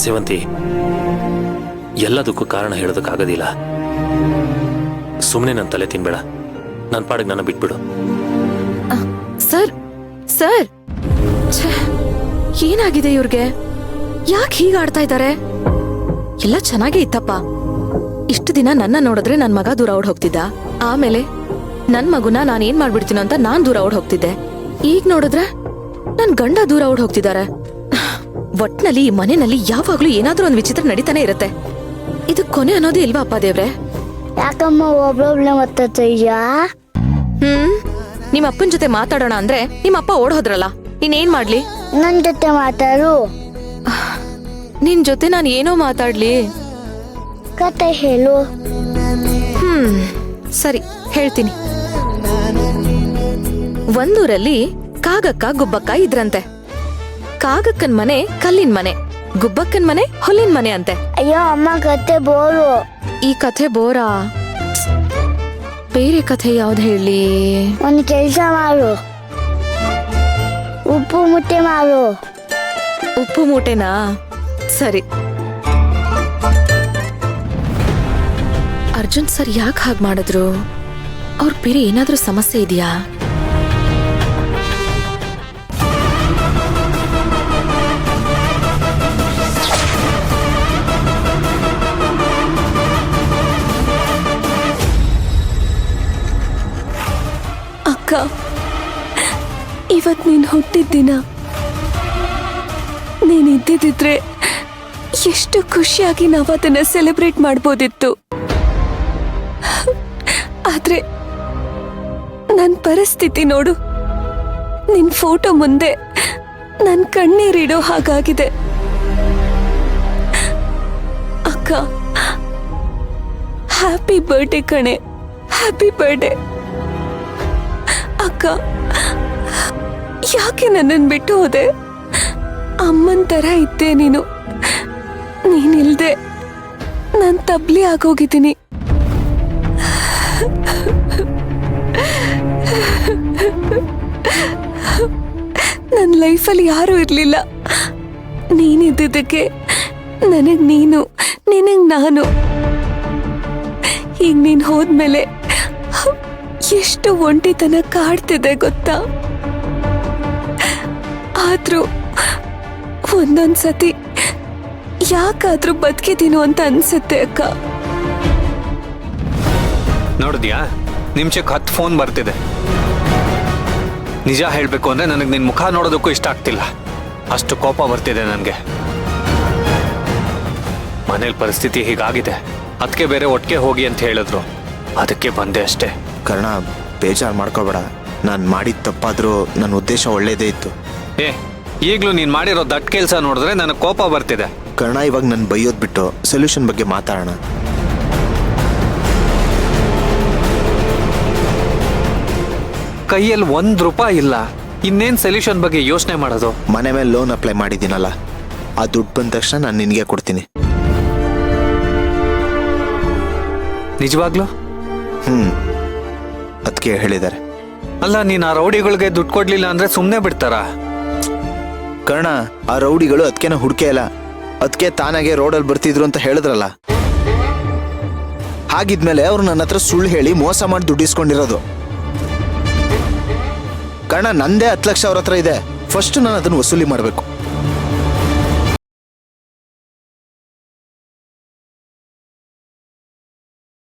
ಸೇವಂತಿ, ಎಲ್ಲದಕ್ಕೂ ಕಾರಣ ಹೇಳೋದಕ್ಕಾಗೋದಿಲ್ಲ. ಸುಮ್ಮನೆ ನನ್ನ ತಲೆ ತಿನ್ಬೇಡ, ನನ್ನ ಪಾಡಿಗೆ ನನ್ನ ಬಿಟ್ಬಿಡು. ಸರ್ ಸರ್, ಏನಾಗಿದೆ ಇವ್ರಿಗೆ? ಯಾಕೆ ಹೀಗೆ ಆಡ್ತಾ ಇದ್ದಾರೆ? ಎಲ್ಲ ಚೆನ್ನಾಗೇ ಇತ್ತಪ್ಪ. ಇಷ್ಟು ದಿನ ನನ್ನ ನೋಡಿದ್ರೆ ನನ್ ಮಗ ದೂರ ಓಡ್ ಹೋಗ್ತಿದ್ದ. ಆಮೇಲೆ ನನ್ ಮಗುನ ನಾನ್ ಏನ್ ಮಾಡ್ಬಿಡ್ತೀನೋ ಅಂತ ನಾನ್ ದೂರ ಓಡ್ ಹೋಗ್ತಿದ್ದೆ. ಈಗ ನೋಡಿದ್ರೆ ನನ್ ಗಂಡ ದೂರ ಓಡ್ ಹೋಗ್ತಿದ್ದಾರೆ. ಒಟ್ನಲ್ಲಿ ಈ ಮನೆಯಲ್ಲಿ ಯಾವಾಗ್ಲೂ ಏನಾದ್ರೂ ಒಂದ್ ವಿಚಿತ್ರ ನಡೀತಾನೆ ಇರುತ್ತೆ. ಇದು ಕೊನೆ ಅನ್ನೋದೇ ಇಲ್ವಾ ಅಪ್ಪ ದೇವ್ರೆ? ಯಾಕಮ್ಮ ಒಬ್ಬೊಬ್ಳೆ ಮಾತಾಡ್ತೀಯ? ನಿಮ್ಮ ಅಪ್ಪನ ಜೊತೆ ಮಾತಾಡೋಣ ಅಂದ್ರೆ ನಿಮ್ಮ ಅಪ್ಪ ಓಡ್ ಹೋದ್ರಲ್ಲ, ಇನ್ನೇನ್ ಮಾಡ್ಲಿ? ನನ್ ಜೊತೆ ಮಾತಾಡು. ನಿನ್ ಜೊತೆ ನಾನು ಏನೋ ಮಾತಾಡ್ಲಿ? ಕತೆ ಹೇಳು. ಸರಿ, ಹೇಳ್ತೀನಿ. ಒಂದೂರಲ್ಲಿ ಕಾಗಕ್ಕ ಗುಬ್ಬಕ್ಕ ಇದ್ರಂತೆ. ಕಾಗಕ್ಕನ್ ಮನೆ ಕಲ್ಲಿನ ಮನೆ, ಗುಬ್ಬಕ್ಕನ್ ಮನೆ ಹುಲ್ಲಿನ ಮನೆ ಅಂತೆ. ಅಯ್ಯೋ ಅಮ್ಮ, ಕತೆ ಬೋರು. ಈ ಕಥೆ ಬೋರಾ? ಬೇರೆ ಕಥೆ ಯಾವ್ದು ಹೇಳಿ? ಒಂದು ಕೆಲಸ ಮಾಡು, ಉಪ್ಪು ಮುಟ್ಟೆ ಮಾಡು. ಉಪ್ಪು ಮೂಟೆನಾ? ಸರಿ. ಅರ್ಜುನ್ ಸರ್ ಯಾಕೆ ಹಾಗೆ ಮಾಡಿದ್ರು? ಅವ್ರ ಬೇರೆ ಏನಾದ್ರೂ ಸಮಸ್ಯೆ ಇದೆಯಾ? ಅಕ್ಕ, ಇವತ್ ನೀನ್ ಹುಟ್ಟಿದ ದಿನ. ನೀನ್ ಇದ್ದಿದ್ರೆ ಎಷ್ಟು ಖುಷಿಯಾಗಿ ನಾವು ಅದನ್ನ ಸೆಲೆಬ್ರೇಟ್ ಮಾಡ್ಬೋದಿತ್ತು. ಆದ್ರೆ ನನ್ ಪರಿಸ್ಥಿತಿ ನೋಡು. ನಿನ್ ಫೋಟೋ ಮುಂದೆ ನನ್ ಕಣ್ಣೀರಿಡೋ ಹಾಗಾಗಿದೆ. ಅಕ್ಕ, ಹ್ಯಾಪಿ ಬರ್ಡೇ ಕಣೆ, ಹ್ಯಾಪಿ ಬರ್ಡೇ. ಅಕ್ಕ, ಯಾಕೆ ನನ್ನನ್ನು ಬಿಟ್ಟು ಹೋದೆ? ಅಮ್ಮನ್ ತರ ಇದ್ದೆ ನೀನು. ನೀನಿಲ್ದೆ ನಾನ್ ತಬ್ಲಿ ಆಗೋಗಿದ್ದೀನಿ. ನನ್ನ ಲೈಫಲ್ಲಿ ಯಾರೂ ಇರ್ಲಿಲ್ಲ. ನೀನಿದ್ದಕ್ಕೆ ನನಗ್ ನೀನು, ನಿನಗ್ ನಾನು. ಈಗ ನೀನ್ ಹೋದ್ಮೇಲೆ ಎಷ್ಟು ಒಂಟಿತನ ಕಾಡ್ತಿದೆ ಗೊತ್ತಾ? ಆದ್ರೂ ಒಂದೊಂದ್ಸತಿ ಯಾಕಾದ್ರೂ ಬದುಕಿದೀನೋ ಅಂತ ಅನ್ಸುತ್ತೆ ಅಕ್ಕ. ನೋಡಿದ್ಯಾ, ನಿಮಿಷಕ್ಕೆ 10 ಫೋನ್ ಬರ್ತಿದೆ. ನಿಜ ಹೇಳ್ಬೇಕು ಅಂದ್ರೆ ನನಗೆ ನಿನ್ ಮುಖ ನೋಡೋದಕ್ಕೂ ಇಷ್ಟ ಆಗ್ತಿಲ್ಲ. ಅಷ್ಟು ಕೋಪ ಬರ್ತಿದೆ ನನಗೆ. ಮನೇಲಿ ಪರಿಸ್ಥಿತಿ ಹೀಗಾಗಿದೆ, ಅದಕ್ಕೆ ಬೇರೆ ಒಟ್ಟಿಗೆ ಹೋಗಿ ಅಂತ ಹೇಳಿದ್ರು, ಅದಕ್ಕೆ ಬಂದೆ ಅಷ್ಟೇ. ಕರ್ಣ, ಬೇಜಾರು ಮಾಡ್ಕೋಬೇಡ. ನಾನು ಮಾಡಿದ ತಪ್ಪಾದ್ರೂ ನನ್ನ ಉದ್ದೇಶ ಒಳ್ಳೇದೇ ಇತ್ತು. ಈಗಲೂ ನೀನು ಮಾಡಿರೋ ದಟ್ ಕೆಲಸ ನೋಡಿದ್ರೆ ನನಗೆ ಕೋಪ ಬರ್ತಿದೆ. ಕರ್ಣ, ಇವಾಗ ನನ್ನ ಬೈಯೋದ್ ಬಿಟ್ಟು ಸೊಲ್ಯೂಷನ್ ಬಗ್ಗೆ ಮಾತಾಡೋಣ. ಕೈಯಲ್ಲಿ ₹1 ಇಲ್ಲ, ಇನ್ನೇನು ಸೊಲ್ಯೂಷನ್ ಬಗ್ಗೆ ಯೋಚನೆ ಮಾಡೋದು? ಮನೆ ಮೇಲೆ ಲೋನ್ ಅಪ್ಲೈ ಮಾಡಿದ್ದೀನಲ್ಲ, ಆ ದುಡ್ಡು ಬಂದ ತಕ್ಷಣ ನಾನು ನಿನಗೆ ಕೊಡ್ತೀನಿ. ನಿಜವಾಗ್ಲೂ? ಅದಕ್ಕೆ ಹೇಳಿದ್ದಾರೆ. ಅಲ್ಲ, ನೀನು ಆ ರೌಡಿಗಳಿಗೆ ದುಡ್ಡು ಕೊಡ್ಲಿಲ್ಲ ಅಂದ್ರೆ ಸುಮ್ಮನೆ ಬಿಡ್ತಾರಾ? ಕರ್ಣ, ಆ ರೌಡಿಗಳು ಅದಕ್ಕೇನ ಹುಡುಕೆ ಇಲ್ಲ, ಅದಕ್ಕೆ ತಾನಾಗೆ ರೋಡಲ್ಲಿ ಬರ್ತಿದ್ರು ಅಂತ ಹೇಳಿದ್ರಲ್ಲ. ಹಾಗಿದ್ಮೇಲೆ ಅವ್ರು ನನ್ನ ಹತ್ರ ಸುಳ್ಳು ಹೇಳಿ ಮೋಸ ಮಾಡಿ ದುಡ್ಡು ಇಸ್ಕೊಂಡಿರೋದು. ಕರ್ಣ, ನಂದೇ 10 ಲಕ್ಷ ಅವ್ರ ಹತ್ರ ಇದೆ. ಫಸ್ಟ್ ನಾನು ಅದನ್ನು ವಸೂಲಿ ಮಾಡಬೇಕು.